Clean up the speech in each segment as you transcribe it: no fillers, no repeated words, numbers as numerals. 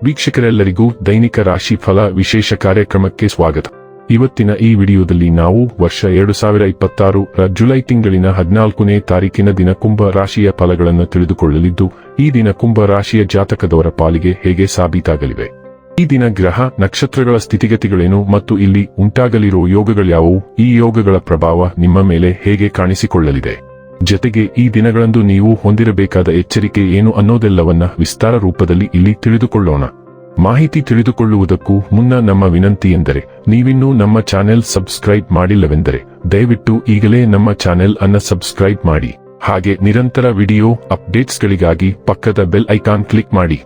ವೀಕ್ಷಕರೆಲ್ಲರಿಗೂ ದೈನಿಕ ರಾಶಿ ಫಲ ವಿಶೇಷ ಕಾರ್ಯಕ್ರಮಕ್ಕೆ ಸ್ವಾಗತ. ಇವತ್ತಿನ ಈ ವಿಡಿಯೋದಲ್ಲಿ ನಾವು ವರ್ಷ 2026 ರ ಜುಲೈ ತಿಂಗಳಿನ 14ನೇ ತಾರೀಕಿನ ದಿನ ಕುಂಭ ರಾಶಿಯ ಫಲಗಳನ್ನು ತಿಳಿದುಕೊಳ್ಳಲಿದ್ದು, ಈ ದಿನ ಕುಂಭ ರಾಶಿಯ ಜಾತಕದವರ ಪಾಲಿಗೆ ಹೇಗೆ ಸಾಬೀತಾಗಲಿವೆ, ಈ ದಿನ ಗ್ರಹ ನಕ್ಷತ್ರಗಳ ಸ್ಥಿತಿಗತಿಗಳೇನು ಮತ್ತು ಇಲ್ಲಿ ಉಂಟಾಗಲಿರುವ ಯೋಗಗಳ್ಯಾವುವು, ಈ ಯೋಗಗಳ ಪ್ರಭಾವ ನಿಮ್ಮ ಮೇಲೆ ಹೇಗೆ ಕಾಣಿಸಿಕೊಳ್ಳಲಿದೆ, ಜತೆಗೆ ಈ ದಿನಗಳಂದು ನೀವು ಹೊಂದಿರಬೇಕಾದ ಎಚ್ಚರಿಕೆ ಏನು ಅನ್ನೋದೆಲ್ಲವನ್ನ ವಿಸ್ತಾರ ರೂಪದಲ್ಲಿ ಇಲ್ಲಿ ತಿಳಿದುಕೊಳ್ಳೋಣ. ಮಾಹಿತಿ ತಿಳಿದುಕೊಳ್ಳುವುದಕ್ಕೂ ಮುನ್ನ ನಮ್ಮ ವಿನಂತಿ ಎಂದರೆ, ನೀವಿನ್ನೂ ನಮ್ಮ ಚಾನೆಲ್ ಸಬ್ಸ್ಕ್ರೈಬ್ ಮಾಡಿಲ್ಲವೆಂದರೆ ದಯವಿಟ್ಟು ಈಗಲೇ ನಮ್ಮ ಚಾನೆಲ್ ಅನ್ನು ಸಬ್ಸ್ಕ್ರೈಬ್ ಮಾಡಿ. ಹಾಗೆ ನಿರಂತರ ವಿಡಿಯೋ ಅಪ್ಡೇಟ್ಸ್ಗಳಿಗಾಗಿ ಪಕ್ಕದ ಬೆಲ್ ಐಕಾನ್ ಕ್ಲಿಕ್ ಮಾಡಿ.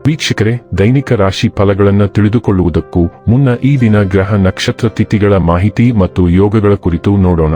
ವೀಕ್ಷಕರೇ, ದೈನಿಕ ರಾಶಿ ಫಲಗಳನ್ನು ತಿಳಿದುಕೊಳ್ಳುವುದಕ್ಕೂ ಮುನ್ನ ಈ ದಿನ ಗ್ರಹ ನಕ್ಷತ್ರ ತಿಥಿಗಳ ಮಾಹಿತಿ ಮತ್ತು ಯೋಗಗಳ ಕುರಿತು ನೋಡೋಣ.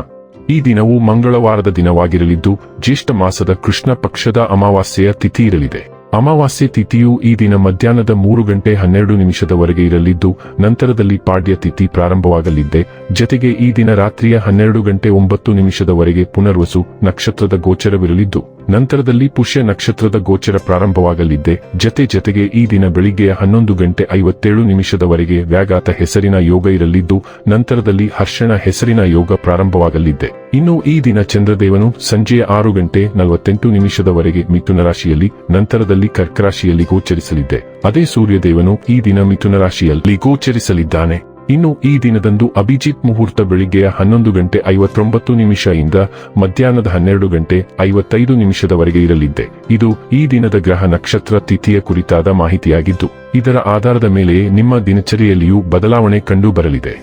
ಈ ದಿನವು ಮಂಗಳವಾರದ ದಿನವಾಗಿರಲಿದ್ದು, ಜ್ಯೇಷ್ಠ ಮಾಸದ ಕೃಷ್ಣ ಪಕ್ಷದ ಅಮಾವಾಸ್ಯೆಯ ತಿಥಿ ಇರಲಿದೆ. ಅಮಾವಾಸ್ಯೆ ತಿಥಿಯು ಈ ದಿನ ಮಧ್ಯಾಹ್ನದ 3:12 ಇರಲಿದ್ದು, ನಂತರದಲ್ಲಿ ಪಾಡ್ಯ ತಿಥಿ ಪ್ರಾರಂಭವಾಗಲಿದೆ. ಜತೆಗೆ ಈ ದಿನ ರಾತ್ರಿಯ 12:09 ಪುನರ್ವಸು ನಕ್ಷತ್ರದ ಗೋಚರವಿರಲಿದ್ದು, ನಂತರದಲ್ಲಿ ಪುಷ್ಯ ನಕ್ಷತ್ರದ ಗೋಚರ ಪ್ರಾರಂಭವಾಗಲಿದೆ. ಜತೆಗೆ ಈ ದಿನ ಬೆಳಿಗ್ಗೆ 11:57 ವ್ಯಾಘಾತ ಹೆಸರಿನ ಯೋಗ ಇರಲಿದ್ದು, ನಂತರದಲ್ಲಿ ಹರ್ಷಣ ಹೆಸರಿನ ಯೋಗ ಪ್ರಾರಂಭವಾಗಲಿದೆ. ಇನ್ನು ಈ ದಿನ ಚಂದ್ರದೇವನು ಸಂಜೆಯ 6:48 ಮಿಥುನ ರಾಶಿಯಲ್ಲಿ, ನಂತರದಲ್ಲಿ ಕರ್ಕರಾಶಿಯಲ್ಲಿ ಗೋಚರಿಸಲಿದೆ. ಅದೇ ಸೂರ್ಯದೇವನು ಈ ದಿನ ಮಿಥುನ ರಾಶಿಯಲ್ಲಿ ಗೋಚರಿಸಲಿದ್ದಾನೆ. ಇನ್ನು ಈ ದಿನದಂದು ಅಭಿಜಿತ್ ಮುಹೂರ್ತ ಬೆಳಿಗ್ಗೆಯ 11:59 ಇಂದ ಮಧ್ಯಾಹ್ನದ 12:55 ಇರಲಿದೆ. ಇದು ಈ ದಿನದ ಗ್ರಹ ನಕ್ಷತ್ರ ತಿಥಿಯ ಕುರಿತಾದ ಮಾಹಿತಿಯಾಗಿದ್ದು, ಇದರ ಆಧಾರದ ಮೇಲೆ ನಿಮ್ಮ ದಿನಚರಿಯಲ್ಲಿಯೂ ಬದಲಾವಣೆ ಕಂಡು ಬರಲಿದೆ.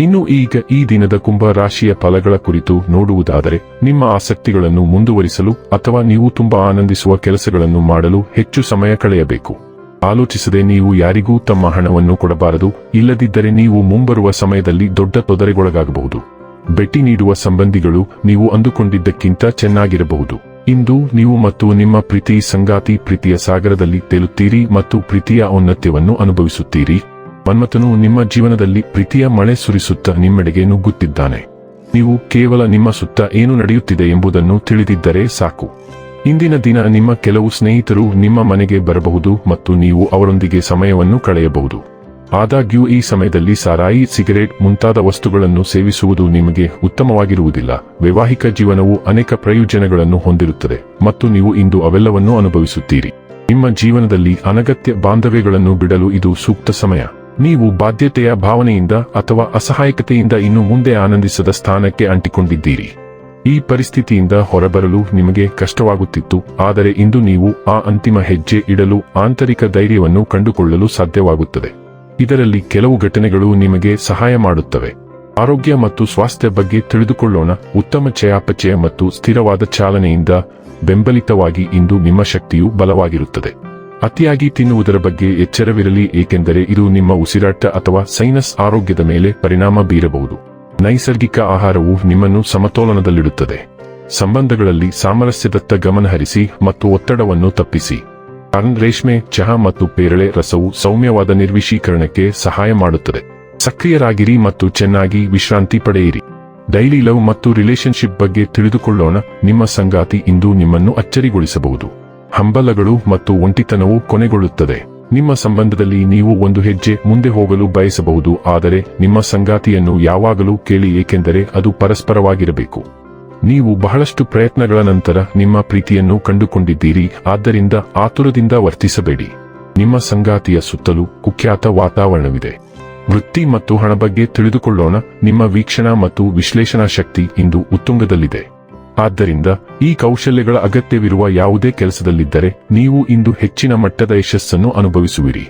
ಇನ್ನು ಈಗ ಈ ದಿನದ ಕುಂಭ ರಾಶಿಯ ಫಲಗಳ ಕುರಿತು ನೋಡುವುದಾದರೆ, ನಿಮ್ಮ ಆಸಕ್ತಿಗಳನ್ನು ಮುಂದುವರಿಸಲು ಅಥವಾ ನೀವು ತುಂಬಾ ಆನಂದಿಸುವ ಕೆಲಸಗಳನ್ನು ಮಾಡಲು ಹೆಚ್ಚು ಸಮಯ ಕಳೆಯಬೇಕು. ಆಲೋಚಿಸದೆ ನೀವು ಯಾರಿಗೂ ತಮ್ಮ ಹಣವನ್ನು ಕೊಡಬಾರದು, ಇಲ್ಲದಿದ್ದರೆ ನೀವು ಮುಂಬರುವ ಸಮಯದಲ್ಲಿ ದೊಡ್ಡ ತೊಂದರೆಗೊಳಗಾಗಬಹುದು. ಭೇಟಿ ನೀಡುವ ಸಂಬಂಧಿಗಳು ನೀವು ಅಂದುಕೊಂಡಿದ್ದಕ್ಕಿಂತ ಚೆನ್ನಾಗಿರಬಹುದು. ಇಂದು ನೀವು ಮತ್ತು ನಿಮ್ಮ ಪ್ರೀತಿ ಸಂಗಾತಿ ಪ್ರೀತಿಯ ಸಾಗರದಲ್ಲಿ ತೇಲುತ್ತೀರಿ ಮತ್ತು ಪ್ರೀತಿಯ ಔನ್ನತ್ಯವನ್ನು ಅನುಭವಿಸುತ್ತೀರಿ. ಮನ್ಮಥನು ನಿಮ್ಮ ಜೀವನದಲ್ಲಿ ಪ್ರೀತಿಯ ಮಳೆ ಸುರಿಸುತ್ತಾ ನಿಮ್ಮೆಡೆಗೆ ನುಗ್ಗುತ್ತಿದ್ದಾನೆ. ನೀವು ಕೇವಲ ನಿಮ್ಮ ಸುತ್ತ ಏನು ನಡೆಯುತ್ತಿದೆ ಎಂಬುದನ್ನು ತಿಳಿದಿದ್ದರೆ ಸಾಕು. ಇಂದಿನ ದಿನ ನಿಮ್ಮ ಕೆಲವು ಸ್ನೇಹಿತರು ನಿಮ್ಮ ಮನೆಗೆ ಬರಬಹುದು ಮತ್ತು ನೀವು ಅವರೊಂದಿಗೆ ಸಮಯವನ್ನು ಕಳೆಯಬಹುದು. ಆದಾಗ್ಯೂ ಈ ಸಮಯದಲ್ಲಿ ಸಾರಾಯಿ, ಸಿಗರೇಟ್ ಮುಂತಾದ ವಸ್ತುಗಳನ್ನು ಸೇವಿಸುವುದು ನಿಮಗೆ ಉತ್ತಮವಾಗಿರುವುದಿಲ್ಲ. ವೈವಾಹಿಕ ಜೀವನವು ಅನೇಕ ಪ್ರಯೋಜನಗಳನ್ನು ಹೊಂದಿರುತ್ತದೆ ಮತ್ತು ನೀವು ಇಂದು ಅವೆಲ್ಲವನ್ನೂ ಅನುಭವಿಸುತ್ತೀರಿ. ನಿಮ್ಮ ಜೀವನದಲ್ಲಿ ಅನಗತ್ಯ ಬಾಂಧವ್ಯಗಳನ್ನು ಬಿಡಲು ಇದು ಸೂಕ್ತ ಸಮಯ. ನೀವು ಬಾಧ್ಯತೆಯ ಭಾವನೆಯಿಂದ ಅಥವಾ ಅಸಹಾಯಕತೆಯಿಂದ ಇನ್ನು ಮುಂದೆ ಆನಂದಿಸದ ಸ್ಥಾನಕ್ಕೆ ಅಂಟಿಕೊಂಡಿದ್ದೀರಿ. ಈ ಪರಿಸ್ಥಿತಿಯಿಂದ ಹೊರಬರಲು ನಿಮಗೆ ಕಷ್ಟವಾಗುತ್ತಿತ್ತು, ಆದರೆ ಇಂದು ನೀವು ಆ ಅಂತಿಮ ಹೆಜ್ಜೆ ಇಡಲು ಆಂತರಿಕ ಧೈರ್ಯವನ್ನು ಕಂಡುಕೊಳ್ಳಲು ಸಾಧ್ಯವಾಗುತ್ತದೆ. ಇದರಲ್ಲಿ ಕೆಲವು ಘಟನೆಗಳು ನಿಮಗೆ ಸಹಾಯ ಮಾಡುತ್ತವೆ. ಆರೋಗ್ಯ ಮತ್ತು ಸ್ವಾಸ್ಥ್ಯ ಬಗ್ಗೆ ತಿಳಿದುಕೊಳ್ಳೋಣ. ಉತ್ತಮ ಚಯಾಪಚಯ ಮತ್ತು ಸ್ಥಿರವಾದ ಚಾಲನೆಯಿಂದ ಬೆಂಬಲಿತವಾಗಿ ಇಂದು ನಿಮ್ಮ ಶಕ್ತಿಯು ಬಲವಾಗಿರುತ್ತದೆ. ಅತಿಯಾಗಿ ತಿನ್ನುವುದರ ಬಗ್ಗೆ ಎಚ್ಚರವಿರಲಿ, ಏಕೆಂದರೆ ಇದು ನಿಮ್ಮ ಉಸಿರಾಟ ಅಥವಾ ಸೈನಸ್ ಆರೋಗ್ಯದ ಮೇಲೆ ಪರಿಣಾಮ ಬೀರಬಹುದು. ನೈಸರ್ಗಿಕ ಆಹಾರವು ನಿಮ್ಮನ್ನು ಸಮತೋಲನದಲ್ಲಿಡುತ್ತದೆ. ಸಂಬಂಧಗಳಲ್ಲಿ ಸಾಮರಸ್ಯದತ್ತ ಗಮನಹರಿಸಿ ಮತ್ತು ಒತ್ತಡವನ್ನು ತಪ್ಪಿಸಿ. ರೇಷ್ಮೆ, ಚಹಾ ಮತ್ತು ಪೇರಳೆ ರಸವು ಸೌಮ್ಯವಾದ ನಿರ್ವಿಷೀಕರಣಕ್ಕೆ ಸಹಾಯ ಮಾಡುತ್ತದೆ. ಸಕ್ರಿಯರಾಗಿರಿ ಮತ್ತು ಚೆನ್ನಾಗಿ ವಿಶ್ರಾಂತಿ ಪಡೆಯಿರಿ. ಡೈಲಿ ಲವ್ ಮತ್ತು ರಿಲೇಶನ್ಶಿಪ್ ಬಗ್ಗೆ ತಿಳಿದುಕೊಳ್ಳೋಣ. ನಿಮ್ಮ ಸಂಗಾತಿ ಇಂದು ನಿಮ್ಮನ್ನು ಅಚ್ಚರಿಗೊಳಿಸಬಹುದು. ಹಂಬಲಗಳು ಮತ್ತು ಒಂಟಿತನವು ಕೊನೆಗೊಳ್ಳುತ್ತದೆ. ನಿಮ್ಮ ಸಂಬಂಧದಲ್ಲಿ ನೀವು ಒಂದು ಹೆಜ್ಜೆ ಮುಂದೆ ಹೋಗಲು ಬಯಸಬಹುದು, ಆದರೆ ನಿಮ್ಮ ಸಂಗಾತಿಯನ್ನು ಯಾವಾಗಲೂ ಕೇಳಿ, ಏಕೆಂದರೆ ಅದು ಪರಸ್ಪರವಾಗಿರಬೇಕು. ನೀವು ಬಹಳಷ್ಟು ಪ್ರಯತ್ನಗಳ ನಂತರ ನಿಮ್ಮ ಪ್ರೀತಿಯನ್ನು ಕಂಡುಕೊಂಡಿದ್ದೀರಿ, ಆದ್ದರಿಂದ ಆತುರದಿಂದ ವರ್ತಿಸಬೇಡಿ. ನಿಮ್ಮ ಸಂಗಾತಿಯ ಸುತ್ತಲೂ ಕುಖ್ಯಾತ ವಾತಾವರಣವಿದೆ. ವೃತ್ತಿ ಮತ್ತು ಹಣ ಬಗ್ಗೆ ತಿಳಿದುಕೊಳ್ಳೋಣ. ನಿಮ್ಮ ವೀಕ್ಷಣಾ ಮತ್ತು ವಿಶ್ಲೇಷಣಾ ಶಕ್ತಿ ಇಂದು ಉತ್ತುಂಗದಲ್ಲಿದೆ. ಆದ್ದರಿಂದ ಈ ಕೌಶಲ್ಯಗಳ ಅಗತ್ಯವಿರುವ ಯಾವುದೇ ಕೆಲಸದಲ್ಲಿದ್ದರೆ ನೀವು ಇಂದು ಹೆಚ್ಚಿನ ಮಟ್ಟದ ಯಶಸ್ಸನ್ನು ಅನುಭವಿಸುವಿರಿ.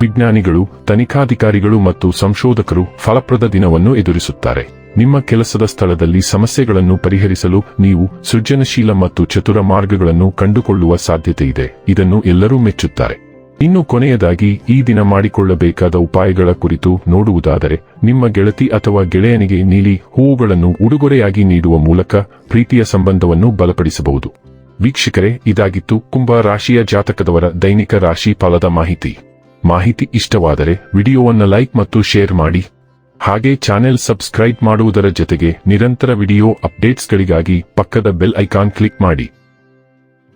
ವಿಜ್ಞಾನಿಗಳು, ತನಿಖಾಧಿಕಾರಿಗಳು ಮತ್ತು ಸಂಶೋಧಕರು ಫಲಪ್ರದ ದಿನವನ್ನು ಎದುರಿಸುತ್ತಾರೆ. ನಿಮ್ಮ ಕೆಲಸದ ಸ್ಥಳದಲ್ಲಿ ಸಮಸ್ಯೆಗಳನ್ನು ಪರಿಹರಿಸಲು ನೀವು ಸೃಜನಶೀಲ ಮತ್ತು ಚತುರ ಮಾರ್ಗಗಳನ್ನು ಕಂಡುಕೊಳ್ಳುವ ಸಾಧ್ಯತೆಯಿದೆ. ಇದನ್ನು ಎಲ್ಲರೂ ಮೆಚ್ಚುತ್ತಾರೆ. ಇನ್ನು ಕೊನೆಯದಾಗಿ ಈ ದಿನ ಮಾಡಿಕೊಳ್ಳಬೇಕಾದ ಉಪಾಯಗಳ ಕುರಿತು ನೋಡುವುದಾದರೆ, ನಿಮ್ಮ ಗೆಳತಿ ಅಥವಾ ಗೆಳೆಯನಿಗೆ ನೀಲಿ ಹೂವುಗಳನ್ನು ಉಡುಗೊರೆಯಾಗಿ ನೀಡುವ ಮೂಲಕ ಪ್ರೀತಿಯ ಸಂಬಂಧವನ್ನು ಬಲಪಡಿಸಬಹುದು. ವೀಕ್ಷಕರೇ, ಇದಾಗಿತ್ತು ಕುಂಭ ರಾಶಿಯ ಜಾತಕದವರ ದೈನಿಕ ರಾಶಿ ಫಲದ ಮಾಹಿತಿ ಇಷ್ಟವಾದರೆ ವಿಡಿಯೋವನ್ನು ಲೈಕ್ ಮತ್ತು ಶೇರ್ ಮಾಡಿ. ಹಾಗೆ ಚಾನೆಲ್ ಸಬ್ಸ್ಕ್ರೈಬ್ ಮಾಡುವುದರ ಜೊತೆಗೆ ನಿರಂತರ ವಿಡಿಯೋ ಅಪ್ಡೇಟ್ಸ್ಗಳಿಗಾಗಿ ಪಕ್ಕದ ಬೆಲ್ ಐಕಾನ್ ಕ್ಲಿಕ್ ಮಾಡಿ.